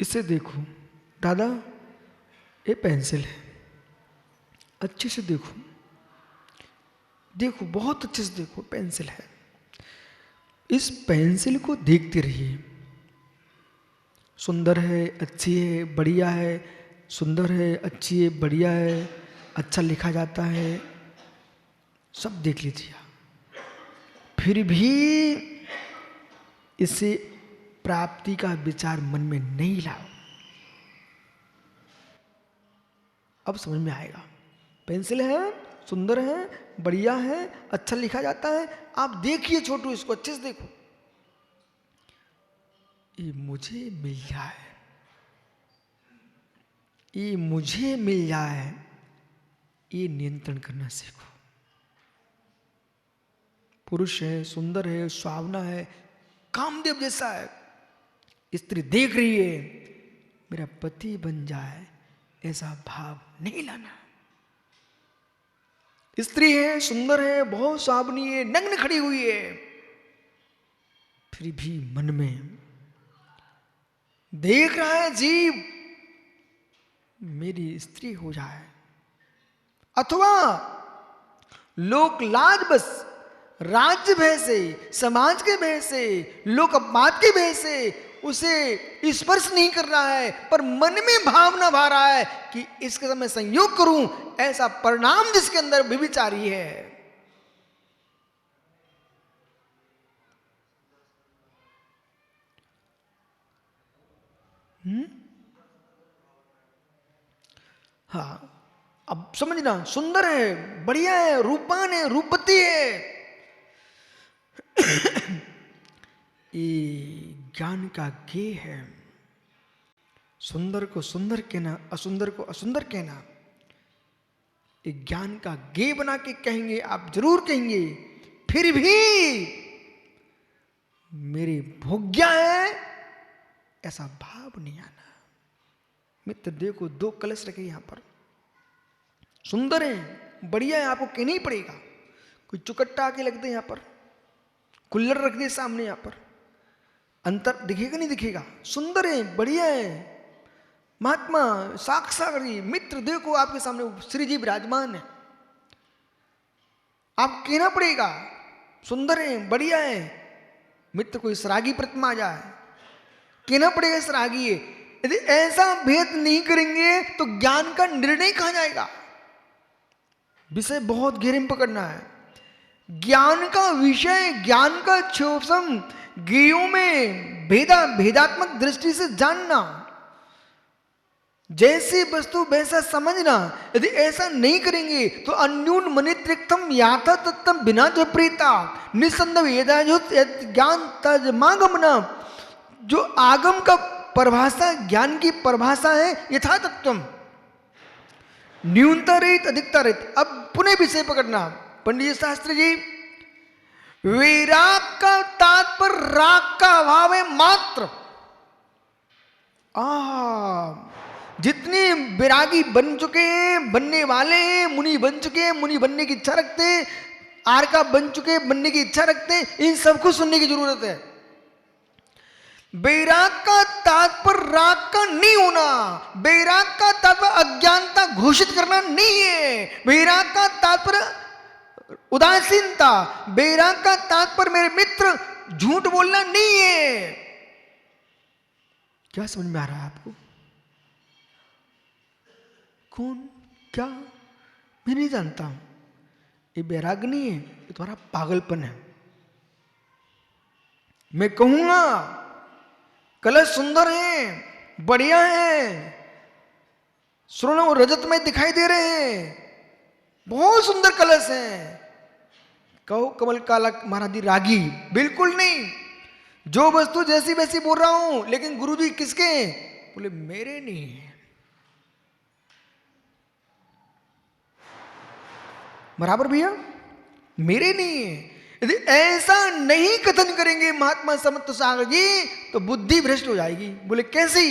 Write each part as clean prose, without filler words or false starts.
इसे देखो दादा, ये पेंसिल है, अच्छे से देखो, देखो बहुत अच्छे से देखो, पेंसिल है। इस पेंसिल को देखते रहिए, सुंदर है, अच्छी है, बढ़िया है, सुंदर है, अच्छी है, बढ़िया है, अच्छा लिखा जाता है, सब देख लीजिए। फिर भी इसे प्राप्ति का विचार मन में नहीं लाओ। अब समझ में आएगा। पेंसिल है, सुंदर है, बढ़िया है, अच्छा लिखा जाता है, आप देखिए छोटू, इसको अच्छे से देखो। ये मुझे मिल जाए, ये मुझे मिल जाए, ये नियंत्रण करना सीखो। पुरुष है, सुंदर है, सुहावना है, कामदेव जैसा है, स्त्री देख रही है, मेरा पति बन जाए, ऐसा भाव नहीं लाना। स्त्री है, सुंदर है, बहुत सुहावनी है, नग्न खड़ी हुई है, फिर भी मन में देख रहा है जीव, मेरी स्त्री हो जाए। अथवा लोक लाज बस, राज्य भय से, समाज के भय से, लोक अपमान के भय से उसे स्पर्श नहीं कर रहा है, पर मन में भावना भा रहा है कि इसके साथ मैं संयोग करूं, ऐसा परिणाम जिसके अंदर व्यभिचारी है। हाँ, अब समझना, सुंदर है, बढ़िया है, रूपवान है, रूपवती है, ये ज्ञान का गे है। सुंदर को सुंदर कहना, असुंदर को असुंदर कहना, ये ज्ञान का गे बना के कहेंगे, आप जरूर कहेंगे, फिर भी मेरी भोग्या है, ऐसा भाव नहीं आना। मित्र देखो, दो कलश रखे यहां पर, सुंदर है, बढ़िया है, आपको कहना ही पड़ेगा। कोई चुकट्टा आके लगते यहां पर, कुल्लर रख दे सामने, यहां पर अंतर दिखेगा नहीं दिखेगा? सुंदर है, बढ़िया है, महात्मा साक्षात मित्र देखो, आपके सामने श्री जी विराजमान है, आप कहना पड़ेगा सुंदर है, बढ़िया है। मित्र कोई सरागी प्रतिमा आ जाए, कहना पड़ेगा सरागी है। यदि ऐसा भेद नहीं करेंगे तो ज्ञान का निर्णय कहां जाएगा? विषय बहुत गहरे में पकड़ना है। ज्ञान का विषय, ज्ञान का क्षोभम ज्ञेयों में भेदात्मक दृष्टि से जानना, जैसी वस्तु वैसा समझना। यदि ऐसा नहीं करेंगे तो अन्यून मनित्रिक्तम याथा तत्तम बिना जप्रीता निसंदेह वेदायुत ज्ञान तजमागमना। जो आगम का परिभाषा, ज्ञान की परिभाषा है यथा तत्वम, न्यूनता रहित अधिकता रहित। अब पुनः विषय पकड़ना पंडित शास्त्री जी, वैराग का तात्पर्य राग का अभाव है मात्र। जितने वैरागी बन चुके हैं, बनने वाले हैं, मुनि बन चुके हैं, मुनि बनने की इच्छा रखते हैं, आर्का बन चुके बनने की इच्छा रखते हैं, इन सबको सुनने की जरूरत है। वैराग का तात्पर्य राग का नहीं होना, वैराग का तात्पर्य अज्ञानता घोषित करना नहीं है, वैराग का तात्पर्य उदासीनता, वैराग का तात्पर्य मेरे मित्र झूठ बोलना नहीं है। क्या समझ में आ रहा है आपको? कौन क्या मैं नहीं जानता हूं, ये वैराग नहीं है, ये तुम्हारा पागलपन है। मैं कहूंगा कलश सुंदर है, बढ़िया है, स्वर्ण और रजत में दिखाई दे रहे हैं, बहुत सुंदर कलश है, कहो कमल काला महाराज रागी, बिल्कुल नहीं। जो वस्तु जैसी वैसी बोल रहा हूं, लेकिन गुरुजी किसके? बोले मेरे नहीं है। बराबर भैया, मेरे नहीं है। यदि ऐसा नहीं कथन करेंगे महात्मा समर्थ सागर जी तो बुद्धि भ्रष्ट हो जाएगी। बोले कैसी?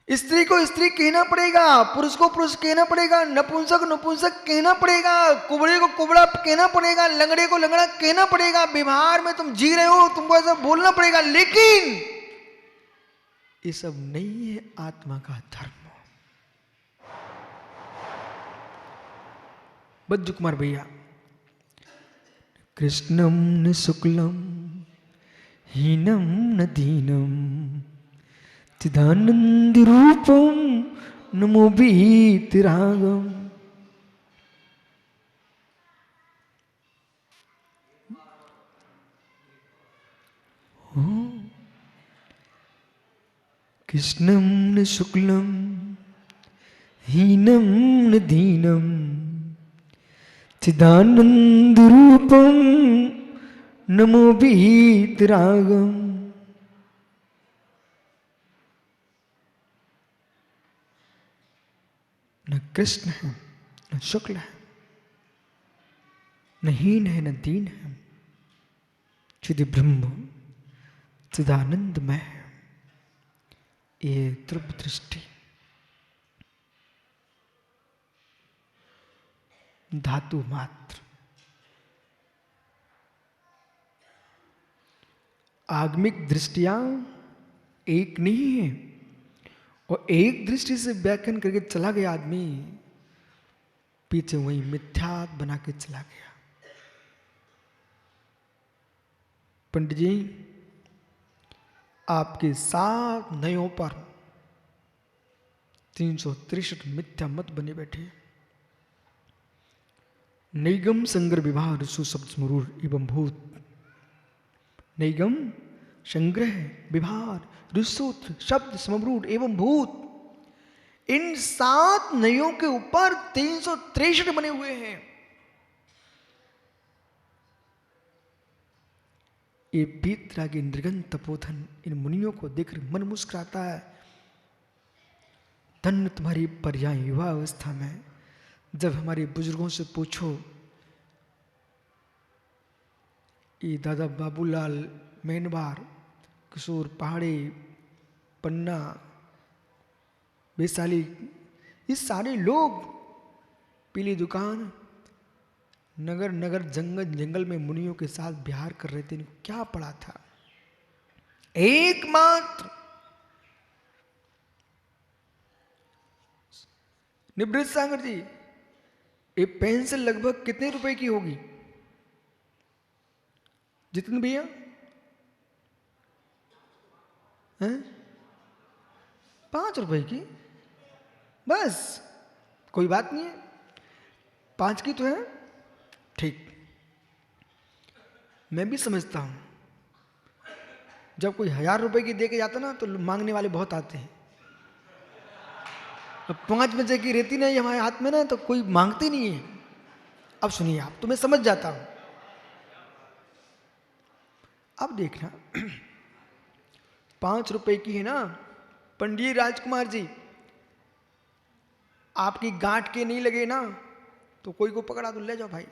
स्त्री को स्त्री कहना पड़ेगा, पुरुष को पुरुष कहना पड़ेगा, नपुंसक नपुंसक कहना पड़ेगा, कुबड़े को कुबड़ा कहना पड़ेगा, लंगड़े को लंगड़ा कहना पड़ेगा। व्यवहार में तुम जी रहे हो, तुमको ऐसा बोलना पड़ेगा, लेकिन ये सब नहीं है आत्मा का धर्म। बज्जू कुमार भैया, कृष्णम न शुक्लम हीनम न दीनम चिदानंद रूपम नमो बीतरागम। कृष्णम न शुक्लम हीनम न दीनम चिदानंद रूपम नमो बीतरागम। न कृष्ण है न शुक्ल है, न हीन है न दीन है, चिद ब्रह्म चिदानंदमय है। ये ध्रुव दृष्टि धातु मात्र। आगमिक दृष्टियां एक नहीं है, और एक दृष्टि से व्याख्यान करके चला गया आदमी, पीछे वही मिथ्या बना के चला गया। पंडित जी, आपके 7 नयों पर 363 मिथ्या मत बने बैठे। नैगम संग्रह विवाह ऋषु शब्द स्मरूर एवं भूत। नैगम संग्रह विभार ऋषुत्र शब्द स्मरूर एवं भूत, इन 7 नयों के ऊपर 363 बने हुए हैं। ये बीतरागी निर्गन तपोधन इन मुनियों को देखकर मन मुस्कुराता है। धन्य तुम्हारी पर्याय युवा अवस्था में। जब हमारे बुजुर्गों से पूछो, ये दादा बाबूलाल मेनवार, किशोर पहाड़ी, पन्ना, वैशाली, ये सारे लोग पीली दुकान, नगर नगर जंगल जंगल में मुनियों के साथ विहार कर रहे थे। इनको क्या पड़ा था? एकमात्र निवृत्त सागर जी, ये पेंसिल लगभग कितने रुपए की होगी जितने भैया? हैं? 5 रुपए की? बस, कोई बात नहीं है, 5 की तो है। ठीक, मैं भी समझता हूं, जब कोई 1000 रुपए की दे के जाता ना तो मांगने वाले बहुत आते हैं। अब 5 बजे की रहती नहीं हमारे हाथ में ना, तो कोई मांगते नहीं है। अब सुनिए आप, तो मैं समझ जाता हूं। अब देखना 5 रुपए की है ना पंडित राजकुमार जी, आपकी गांठ के नहीं लगे ना तो कोई को पकड़ा तो ले जाओ भाई।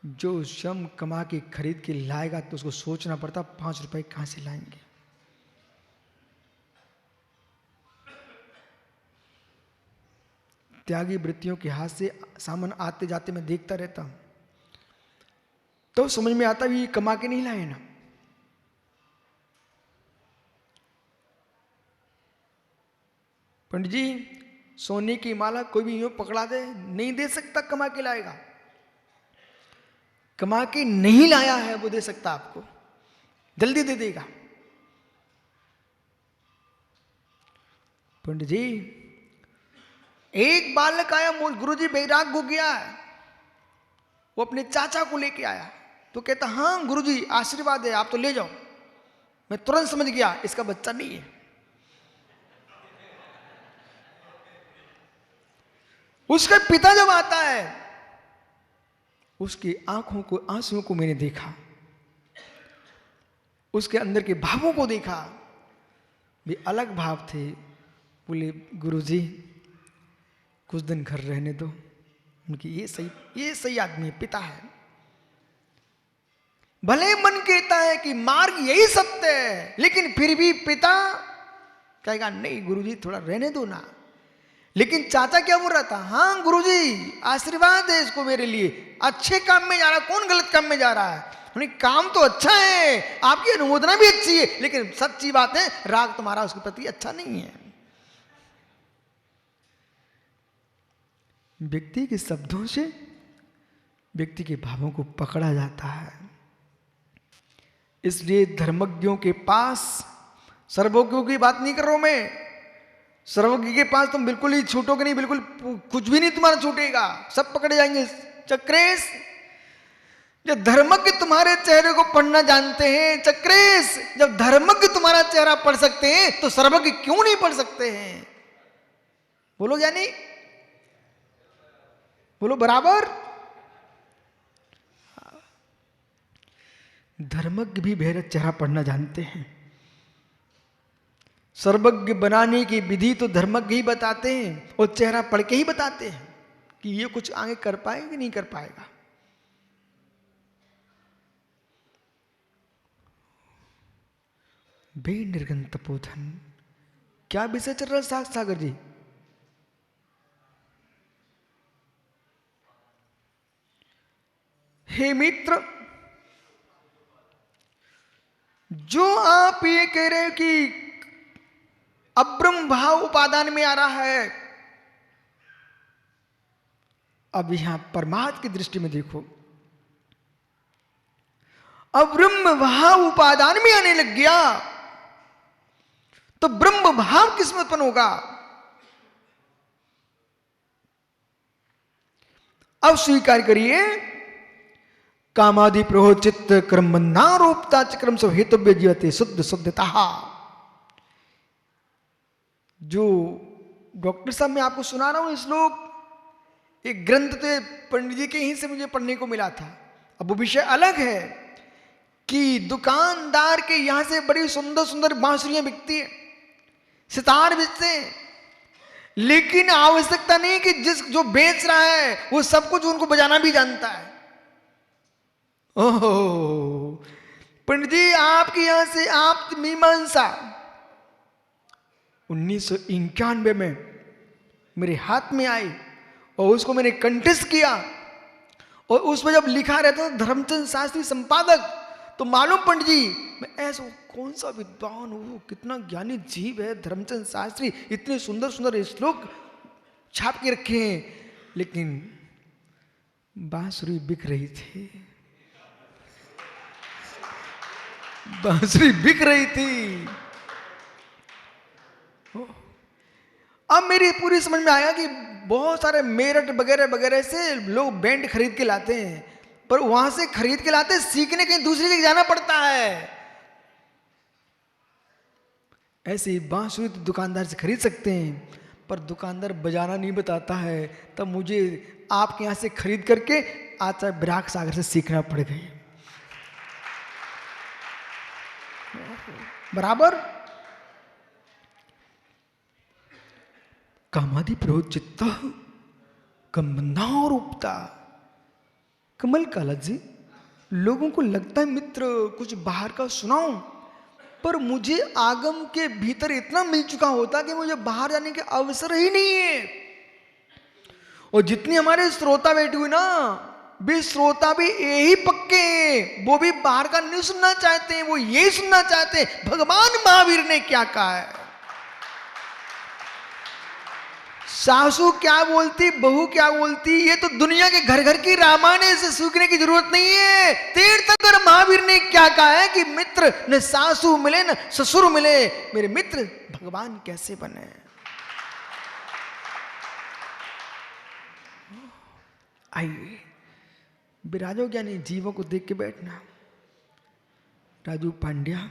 जो श्रम कमा के खरीद के लाएगा तो उसको सोचना पड़ता 5 रुपए कहां से लाएंगे। त्यागी वृत्तियों के हाथ से सामान आते जाते मैं देखता रहता हूं, तो समझ में आता भी कमा के नहीं लाए ना। पंडित जी, सोने की माला कोई भी यूं पकड़ा दे, नहीं दे सकता, कमा के लाएगा। कमा के नहीं लाया है वो दे सकता आपको, जल्दी दे देगा। पंडित जी, एक बालक आया, गुरुजी बैराग हो गया है, वो अपने चाचा को लेके आया, तो कहता हाँ गुरुजी आशीर्वाद है, आप तो ले जाओ। मैं तुरंत समझ गया इसका बच्चा नहीं है। उसके पिता जब आता है, उसकी आंखों को, आंसुओं को मैंने देखा, उसके अंदर के भावों को देखा, भी अलग भाव थे। बोले गुरुजी कुछ दिन घर रहने दो। उनकी ये सही आदमी है, पिता है। भले मन कहता है कि मार्ग यही सत्य है, लेकिन फिर भी पिता कहेगा नहीं गुरुजी थोड़ा रहने दो ना। लेकिन चाचा क्या बोल रहा था? हाँ गुरुजी आशीर्वाद है इसको मेरे लिए, अच्छे काम में जा रहा है, कौन गलत काम में जा रहा है। नहीं, काम तो अच्छा है, आपकी अनुमोदना भी अच्छी है, लेकिन सच्ची बात है राग तुम्हारा उसके प्रति अच्छा नहीं है। व्यक्ति के शब्दों से व्यक्ति के भावों को पकड़ा जाता है। इसलिए धर्मज्ञों के पास, सर्वज्ञों की बात नहीं कर रहा हूं मैं, सर्वज्ञ के पास तुम बिल्कुल ही छूटोगे नहीं, बिल्कुल कुछ भी नहीं तुम्हारा छूटेगा, सब पकड़े जाएंगे। चक्रेश, जब धर्मज्ञ तुम्हारे चेहरे को पढ़ना जानते हैं, चक्रेश जब धर्मज्ञ तुम्हारा चेहरा पढ़ सकते हैं तो सर्वज्ञ क्यों नहीं पढ़ सकते हैं? बोलो ज्ञानी, बोलो बराबर। धर्मज्ञ भी मेरा चेहरा पढ़ना जानते हैं। सर्वज्ञ बनाने की विधि तो धर्मज्ञ ही बताते हैं और चेहरा पढ़ के ही बताते हैं कि ये कुछ आगे कर पाएगा कि नहीं कर पाएगा। बे निर्गन तपोधन, क्या विषय चल रहा है सागर जी? हे मित्र, जो आप ये कह रहे हैं कि अब्रह्म भाव उपादान में आ रहा है, अब यहां परमार्थ की दृष्टि में देखो, अब्रह्म भाव उपादान में आने लग गया तो ब्रह्म भाव किसमें उत्पन्न होगा? अब स्वीकार करिए, कामादि प्रहो चित्त क्रम बंधारोपता क्रम से हेतुव्य जीवते शुद्ध शुद्धता। जो डॉक्टर साहब मैं आपको सुना रहा हूं श्लोक, एक ग्रंथ थे पंडित जी के ही से मुझे पढ़ने को मिला था। अब वो विषय अलग है कि दुकानदार के यहां से बड़ी सुंदर सुंदर बांसुरियां बिकती है, सितार बिकते हैं, लेकिन आवश्यकता नहीं कि जो बेच रहा है वो सब कुछ उनको बजाना भी जानता है। ओहो पंडित जी, आपके यहां से आप मीमांसा 1991 में मेरे हाथ में आई और उसको मैंने कंटेस्ट किया, और उसमें जब लिखा रहता था धर्मचंद शास्त्री संपादक, तो मालूम पंडित जी मैं ऐसा कौन सा विद्वान हूँ, कितना ज्ञानी जीव है धर्मचंद शास्त्री, इतने सुंदर सुंदर श्लोक छाप के रखे हैं, लेकिन बांसुरी बिक रही थी, बांसुरी बिक रही थी। अब मेरी पूरी समझ में आया कि बहुत सारे मेरठ वगैरह वगैरह से लोग बैंड खरीद के लाते हैं, पर वहां से खरीद के लाते सीखने कहीं दूसरी जगह जाना पड़ता है। ऐसे ही बांसुरी तो दुकानदार से खरीद सकते हैं, पर दुकानदार बजाना नहीं बताता है, तब मुझे आपके यहां से खरीद करके आचार्य विराग सागर से सीखना पड़ गई। बराबर। कामादि प्रोचित कमनारूपता। कमल काला जी, लोगों को लगता है मित्र कुछ बाहर का सुनाऊं, पर मुझे आगम के भीतर इतना मिल चुका होता कि मुझे बाहर जाने के अवसर ही नहीं है। और जितनी हमारे श्रोता बैठी हुई ना, भी श्रोता भी यही पक्के हैं, वो भी बाहर का नहीं सुनना चाहते हैं, वो यही सुनना चाहते हैं भगवान महावीर ने क्या कहा है। सासू क्या बोलती, बहू क्या बोलती, ये तो दुनिया के घर घर की रामायण है, इसे सीखने की जरूरत नहीं है। तीर्थंकर महावीर ने क्या कहा है कि मित्र न सासू मिले न ससुर मिले, मेरे मित्र भगवान कैसे बने। आइए विराजो ज्ञानी जीवों को देख के बैठना। राजू पांड्या,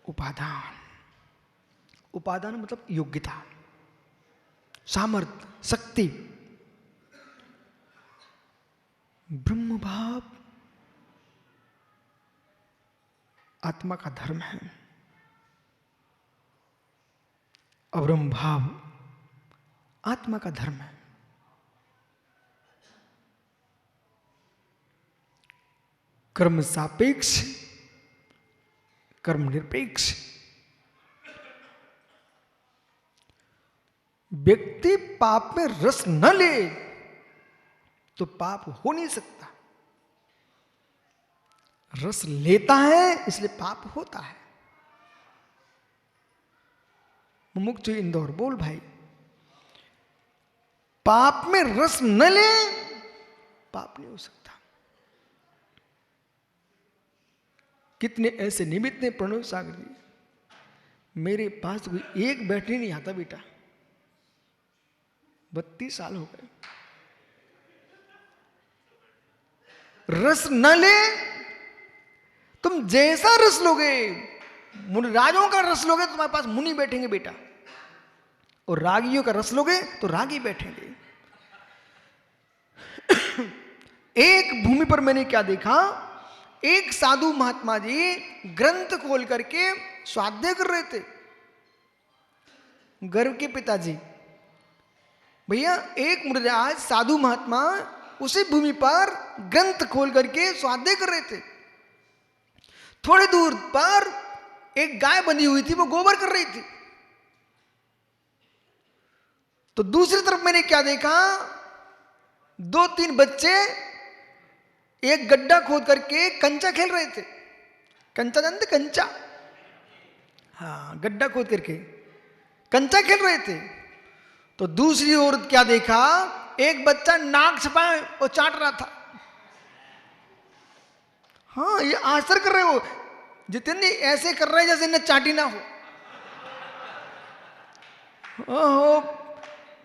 उपादान, उपादान मतलब योग्यता, सामर्थ्य, शक्ति। ब्रह्म भाव आत्मा का धर्म है, अब्रह्म भाव आत्मा का धर्म है। कर्म सापेक्ष, कर्म निरपेक्ष। व्यक्ति पाप में रस न ले तो पाप हो नहीं सकता। रस लेता है इसलिए पाप होता है। मुमुक्षु इंदौर, बोल भाई, पाप में रस न ले पाप नहीं हो सकता। कितने ऐसे निमित्त ने प्रणव सागर जी, मेरे पास कोई एक बैठने नहीं आता बेटा, 32 साल हो गए, रस न ले। तुम जैसा रस लोगे, मुनि राजों का रस लोगे तो तुम्हारे पास मुनि बैठेंगे बेटा, और रागियों का रस लोगे तो रागी बैठेंगे। एक भूमि पर मैंने क्या देखा, एक साधु महात्मा जी ग्रंथ खोल करके स्वाध्याय कर रहे थे। गर्व के पिताजी भैया, एक मुनिराज साधु महात्मा उसी भूमि पर ग्रंथ खोल करके स्वाध्याय कर रहे थे। थोड़ी दूर पर एक गाय बंधी हुई थी, वो गोबर कर रही थी। तो दूसरी तरफ मैंने क्या देखा, 2-3 बच्चे एक गड्ढा खोद करके कंचा खेल रहे थे। कंचा जानते, कंचा? हाँ, गड्ढा खोद करके कंचा खेल रहे थे। तो दूसरी ओर क्या देखा, एक बच्चा नाक छपाए और चाट रहा था। हाँ, ये आश्चर्य कर रहे हो, जितने ऐसे कर रहे हैं जैसे इन्हें चाटी ना हो। ओहो,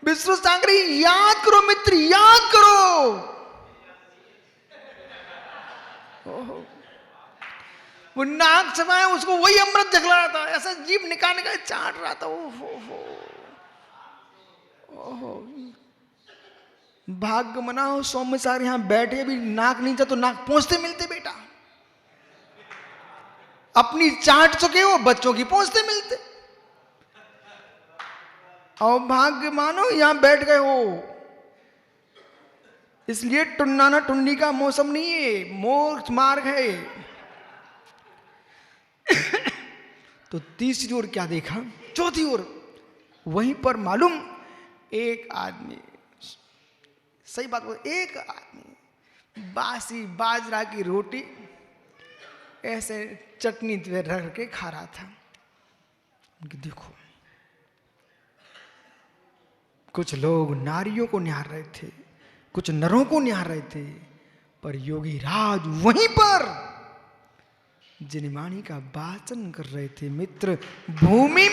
विष्णु सांगरी, याद करो मित्र, याद करो। ओहो, वो नाक छपाए, उसको वही अमृत जगला रहा था, ऐसा जीभ निकाल निकाल चाट रहा था। ओहो, ओहो, भाग्य मनाओ सौम्य सागर यहां बैठे, भी नाक नीचे तो नाक पहुंचते मिलते बेटा। अपनी चाट चुके हो, बच्चों की पहुंचते मिलते। और भाग्य मानो यहां बैठ गए हो, इसलिए टुन्नाना टुन्नी का मौसम नहीं है, मोक्ष मार्ग है। तो तीसरी ओर क्या देखा, चौथी ओर वहीं पर मालूम एक आदमी, सही बात बोल, एक आदमी बासी बाजरा की रोटी ऐसे चटनी रख के खा रहा था। देखो, कुछ लोग नारियों को निहार रहे थे, कुछ नरों को निहार रहे थे, पर योगी राज वहीं पर जिनवाणी का वाचन कर रहे थे। मित्र, भूमि